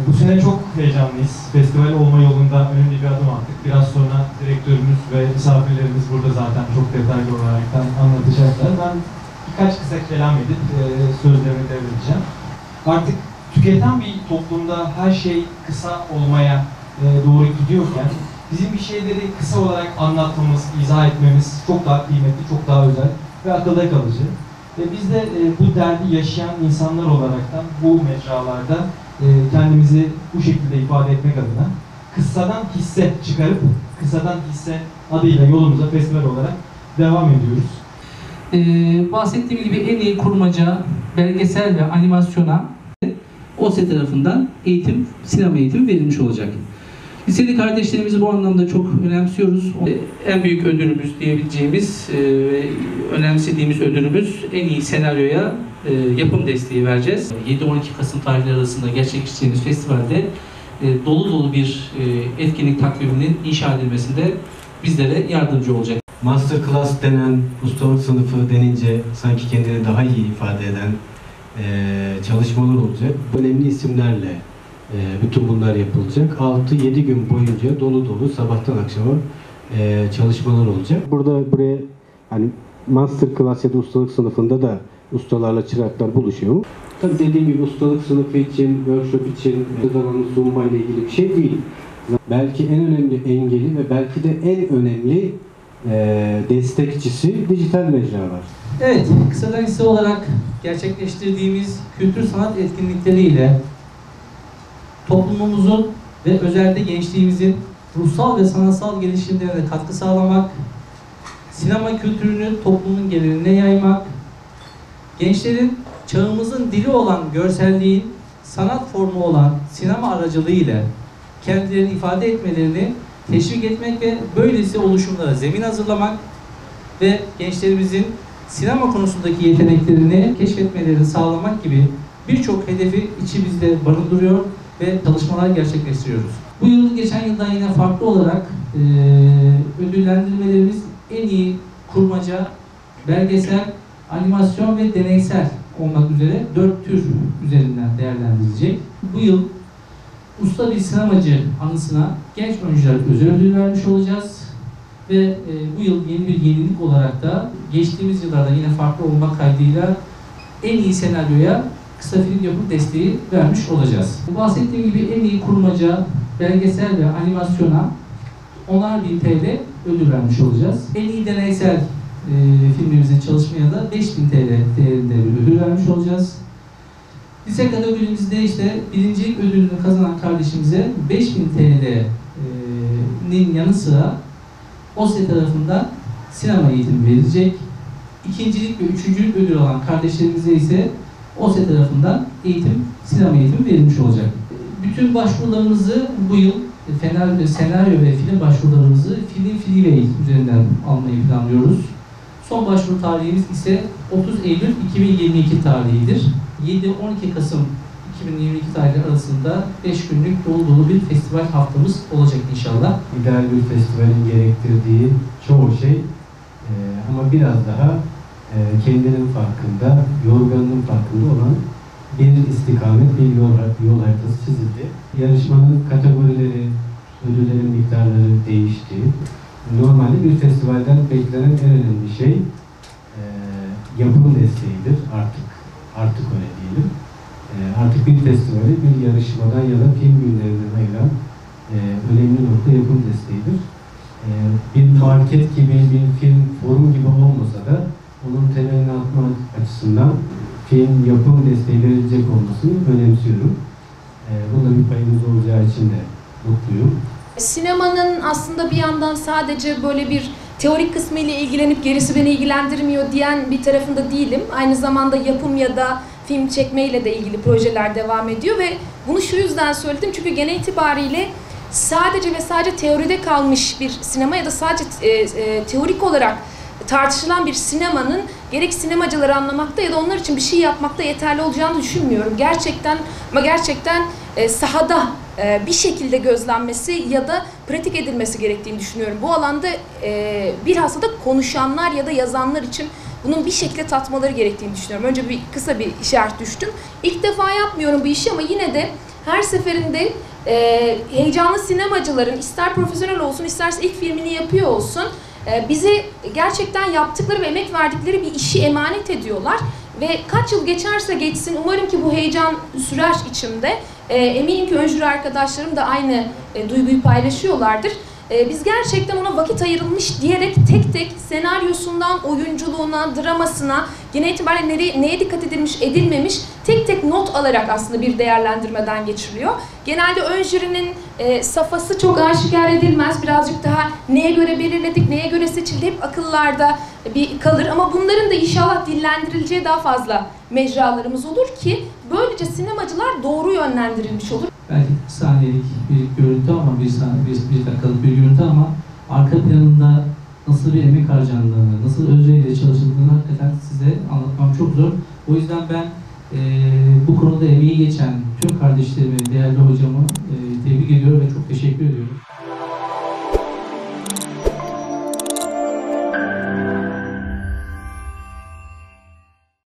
Bu sene çok heyecanlıyız. Festival olma yolunda önemli bir adım attık. Biraz sonra direktörümüz ve misafirlerimiz burada zaten çok detaylı olarak anlatacaklar. Ben birkaç kısa kelam edip sözlerimi devredeceğim. Artık tüketen bir toplumda her şey kısa olmaya doğru gidiyorken bizim bir şeyleri kısa olarak anlatmamız, izah etmemiz çok daha kıymetli, çok daha özel ve akılda kalıcı. Ve biz de bu derdi yaşayan insanlar olaraktan bu mecralarda kendimizi bu şekilde ifade etmek adına kıssadan hisse çıkarıp kıssadan hisse adıyla yolumuza festival olarak devam ediyoruz. Bahsettiğim gibi en iyi kurmaca, belgesel ve animasyona OSE tarafından sinema eğitimi verilmiş olacak. Liseli kardeşlerimizi bu anlamda çok önemsiyoruz. En büyük ödülümüz diyebileceğimiz ve önemsediğimiz ödülümüz en iyi senaryoya yapım desteği vereceğiz. 7-12 Kasım tarihleri arasında gerçekleştirdiğimiz festivalde dolu dolu bir etkinlik takviminin inşa edilmesinde bizlere yardımcı olacak. Masterclass denen ustalık sınıfı denince sanki kendini daha iyi ifade eden çalışmalar olacak. Önemli isimlerle bütün bunlar yapılacak. 6-7 gün boyunca dolu dolu sabahtan akşama çalışmalar olacak. Buraya hani masterclass ya da ustalık sınıfında da ustalarla çıraklar buluşuyor. Tabii dediğim gibi ustalık sınıfı için, workshop için zamanı sunma ile ilgili bir şey değil. Belki en önemli engeli ve belki de en önemli destekçisi dijital mecralar. Evet, kısadan hisse olarak gerçekleştirdiğimiz kültür sanat etkinlikleriyle toplumumuzun ve özellikle gençliğimizin ruhsal ve sanatsal gelişimlerine katkı sağlamak, sinema kültürünü toplumun geneline yaymak, gençlerin çağımızın dili olan görselliğin sanat formu olan sinema aracılığıyla kendilerini ifade etmelerini teşvik etmek ve böylesi oluşumlara zemin hazırlamak ve gençlerimizin sinema konusundaki yeteneklerini keşfetmelerini sağlamak gibi birçok hedefi içimizde barındırıyor ve çalışmalar gerçekleştiriyoruz. Bu yıl geçen yıldan yine farklı olarak ödüllendirmelerimiz en iyi kurmaca, belgesel, animasyon ve deneysel olmak üzere 4 tür üzerinden değerlendirilecek. Bu yıl usta bir sinemacı anısına genç oyunculara özel ödül vermiş olacağız. Ve bu yıl yeni bir yenilik olarak da geçtiğimiz yıllarda yine farklı olmak kaydıyla en iyi senaryoya kısa film yapım desteği vermiş olacağız. Bahsettiğim gibi en iyi kurmaca, belgesel ve animasyona 10.000 TL ödül vermiş olacağız. En iyi deneysel filmimizin çalışmaya da 5.000 TL değerinde bir ödül vermiş olacağız. Lise kategorimizde işte birincilik ödülünü kazanan kardeşimize 5.000 TL'nin yanı sıra OSE tarafından sinema eğitimi verilecek. İkincilik ve üçüncülük ödülü alan kardeşlerimize ise OSE tarafından sinema eğitimi verilmiş olacak. Bütün başvurularımızı bu yıl senaryo ve film başvurularımızı Film Freeway üzerinden almayı planlıyoruz. Son başvuru tarihimiz ise 30 Eylül 2022 tarihidir. 7-12 Kasım 2022 tarihleri arasında 5 günlük dolu dolu bir festival haftamız olacak inşallah. İdeal bir festivalin gerektirdiği çoğu şey ama biraz daha kendinin farkında, yorganının farkında olan bir istikamet, bir yol haritası çizildi. Yarışmanın kategorileri, ödüllerin miktarları değişti. Normalde bir festivalden beklenen en önemli şey yapım desteğidir artık öyle diyelim. Artık bir festivali bir yarışmadan ya da film günlerinden ayıran önemli nokta yapım desteğidir. Bir market gibi, bir film forum gibi olmasa da onun temelini atmak açısından film yapım desteği verilecek olmasını önemsiyorum. Bunda bir payımız olacağı için de mutluyum. Sinemanın aslında bir yandan sadece böyle bir teorik kısmı ile ilgilenip gerisi beni ilgilendirmiyor diyen bir tarafında değilim. Aynı zamanda yapım ya da film çekmeyle de ilgili projeler devam ediyor ve bunu şu yüzden söyledim çünkü genel itibariyle sadece ve sadece teoride kalmış bir sinema ya da sadece teorik olarak tartışılan bir sinemanın gerek sinemacıları anlamakta ya da onlar için bir şey yapmakta yeterli olacağını düşünmüyorum. Gerçekten sahada bir şekilde gözlenmesi ya da pratik edilmesi gerektiğini düşünüyorum. Bu alanda bilhassa da konuşanlar ya da yazanlar için bunun bir şekilde tatmaları gerektiğini düşünüyorum. Önce kısa bir işaret düştüm. İlk defa yapmıyorum bu işi ama yine de her seferinde heyecanlı sinemacıların ister profesyonel olsun isterse ilk filmini yapıyor olsun bize gerçekten yaptıkları ve emek verdikleri bir işi emanet ediyorlar. Ve kaç yıl geçerse geçsin umarım ki bu heyecan sürer içimde. Eminim ki ön jüri arkadaşlarım da aynı duyguyu paylaşıyorlardır. Biz gerçekten ona vakit ayrılmış diyerek tek tek senaryosundan oyunculuğuna, dramasına, genel itibariyle neye dikkat edilmiş, edilmemiş tek tek not alarak aslında bir değerlendirmeden geçiriliyor. Genelde ön jürinin safhası çok aşikar edilmez. Birazcık daha neye göre belirledik, neye göre seçildi hep akıllarda bir kalır. Ama bunların da inşallah dillendirileceği daha fazla mecralarımız olur ki böylece sinemacılar doğru yönlendirilmiş olur. Belki saniyelik bir görüntü ama bir dakikalık bir görüntü ama arka planında nasıl bir emek harcandığını, nasıl özveriyle çalışıldığını hakikaten size anlatmam çok zor. O yüzden ben bu konuda emeği geçen tüm kardeşlerimi, değerli hocamı tebrik ediyorum ve çok teşekkür ediyorum.